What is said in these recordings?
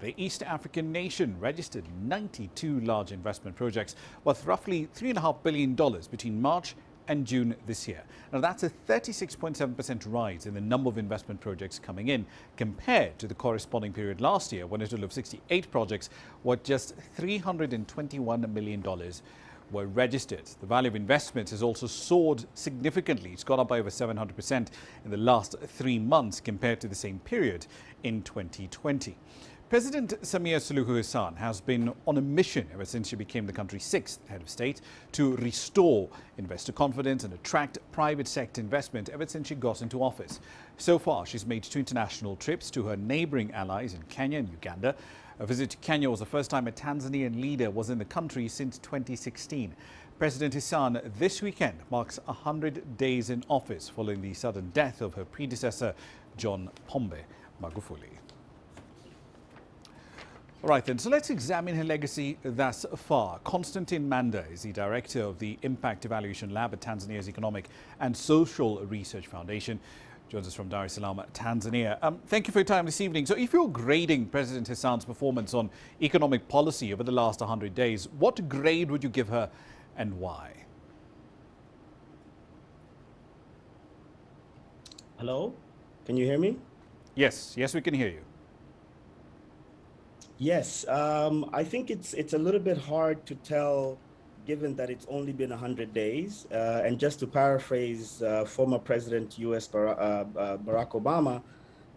the East African nation registered 92 large investment projects worth roughly $3.5 billion between March and June this year. Now, that's a 36.7% rise in the number of investment projects coming in compared to the corresponding period last year, when a total of 68 projects worth just $321 million were registered. The value of investments has also soared significantly. It's gone up by over 700% in the last 3 months compared to the same period in 2020. President Samia Suluhu has been on a mission ever since she became the country's 6th head of state to restore investor confidence and attract private sector investment ever since she got into office. So far, she's made 2 international trips to her neighboring allies in Kenya and Uganda. A visit to Kenya was the first time a Tanzanian leader was in the country since 2016. President Hassan this weekend marks 100 days in office following the sudden death of her predecessor, John Pombe Magufuli. All right then, so let's examine her legacy thus far. Constantine Manda is the director of the Impact Evaluation Lab at Tanzania's Economic and Social Research Foundation. Joins us from Dar es Salaam, Tanzania. Thank you for your time this evening. So if you're grading President Hassan's performance on economic policy over the last 100 days, what grade would you give her and why? Hello, can you hear me? Yes, we can hear you. Yes, I think it's a little bit hard to tell, given that it's only been 100 days. And just to paraphrase former President US Barack Obama,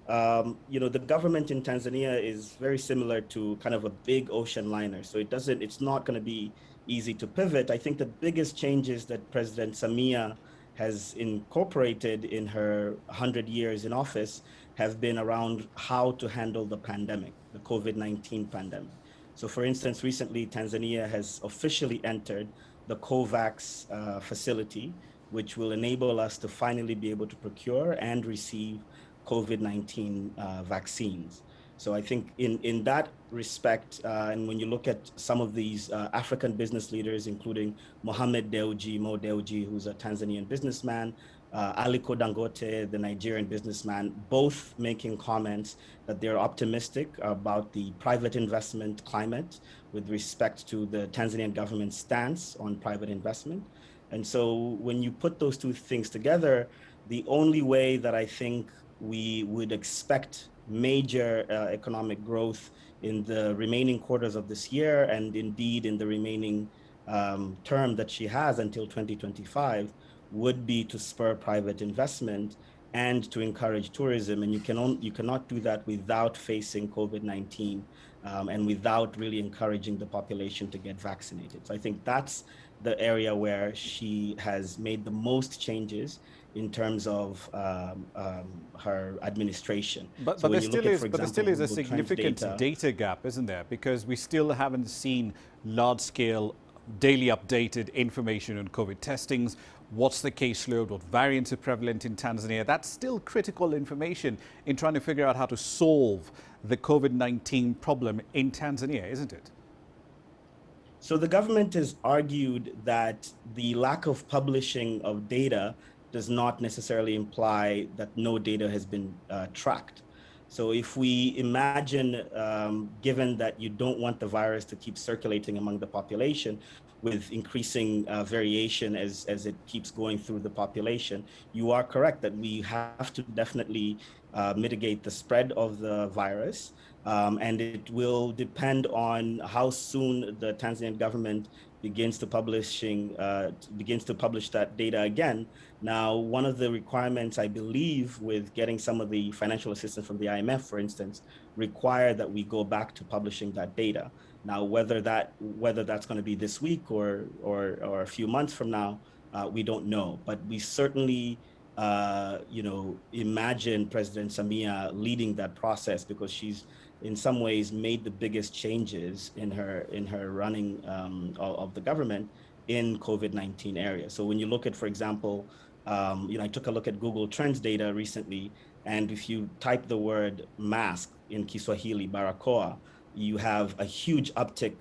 the government in Tanzania is very similar to kind of a big ocean liner. So it's not going to be easy to pivot. I think the biggest changes that President Samia has incorporated in her 100 years in office have been around how to handle the pandemic, the COVID-19 pandemic. So for instance, recently, Tanzania has officially entered the COVAX facility, which will enable us to finally be able to procure and receive COVID-19 vaccines. So I think in that respect, and when you look at some of these African business leaders, including Mohamed Dewji, Mo Dewji, who's a Tanzanian businessman, Aliko Dangote, the Nigerian businessman, both making comments that they're optimistic about the private investment climate with respect to the Tanzanian government's stance on private investment. And so when you put those 2 things together, the only way that I think we would expect major economic growth in the remaining quarters of this year, and indeed in the remaining term that she has until 2025, would be to spur private investment and to encourage tourism. And you cannot do that without facing COVID-19 and without really encouraging the population to get vaccinated. So I think that's the area where she has made the most changes in terms of her administration. But there still is a significant data gap, isn't there? Because we still haven't seen large-scale, daily updated information on COVID testings. What's the caseload? What variants are prevalent in Tanzania? That's still critical information in trying to figure out how to solve the COVID-19 problem in Tanzania, isn't it? So the government has argued that the lack of publishing of data does not necessarily imply that no data has been tracked. So if we imagine, given that you don't want the virus to keep circulating among the population with increasing variation as it keeps going through the population, you are correct that we have to definitely mitigate the spread of the virus. And it will depend on how soon the Tanzanian government begins to publish that data again. Now, one of the requirements, I believe, with getting some of the financial assistance from the IMF, for instance, require that we go back to publishing that data. Now, whether that's going to be this week or a few months from now, we don't know. But we certainly imagine President Samia leading that process, because she's in some ways made the biggest changes in her running of the government in COVID-19 area. So when you look at, for example, I took a look at Google Trends data recently, and if you type the word mask in Kiswahili, barakoa, you have a huge uptick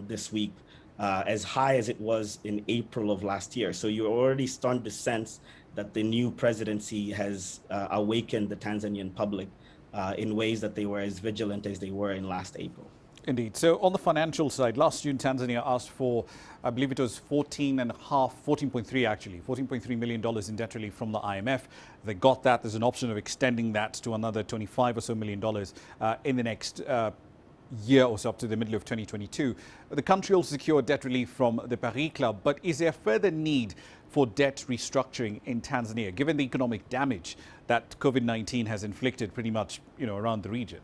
this week, as high as it was in April of last year. So you're already starting to sense that the new presidency has awakened the Tanzanian public in ways that they were as vigilant as they were in last April. Indeed. So on the financial side, last June, Tanzania asked for, I believe it was 14.3 million dollars in debt relief from the IMF. They got that. There's an option of extending that to another 25 or so million dollars in the next year or so, up to the middle of 2022. The country also secured debt relief from the Paris Club. But is there further need for debt restructuring in Tanzania, given the economic damage that COVID-19 has inflicted pretty much, around the region?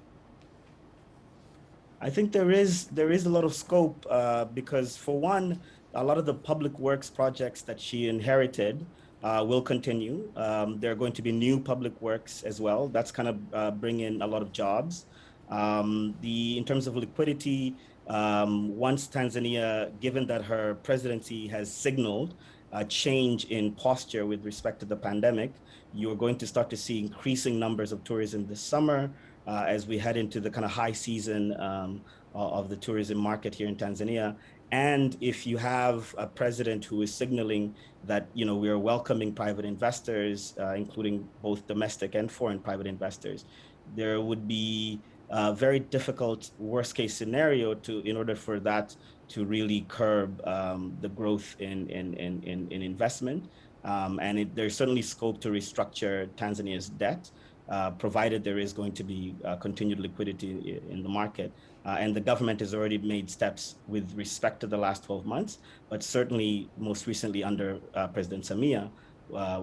I think there is a lot of scope because, for one, a lot of the public works projects that she inherited will continue. There are going to be new public works as well. That's kind of bring in a lot of jobs. In terms of liquidity, once Tanzania, given that her presidency has signaled a change in posture with respect to the pandemic, you're going to start to see increasing numbers of tourism this summer as we head into the kind of high season of the tourism market here in Tanzania. And if you have a president who is signaling that, we are welcoming private investors, including both domestic and foreign private investors, there would be a very difficult worst case scenario in order for that to really curb the growth in investment. And there's certainly scope to restructure Tanzania's debt, provided there is going to be continued liquidity in the market. And the government has already made steps with respect to the last 12 months, but certainly most recently under President Samia,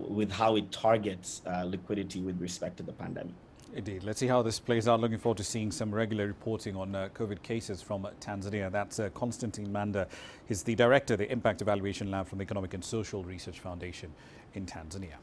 with how it targets liquidity with respect to the pandemic. Indeed. Let's see how this plays out. Looking forward to seeing some regular reporting on COVID cases from Tanzania. That's Constantine Manda. He's the director of the Impact Evaluation Lab from the Economic and Social Research Foundation in Tanzania.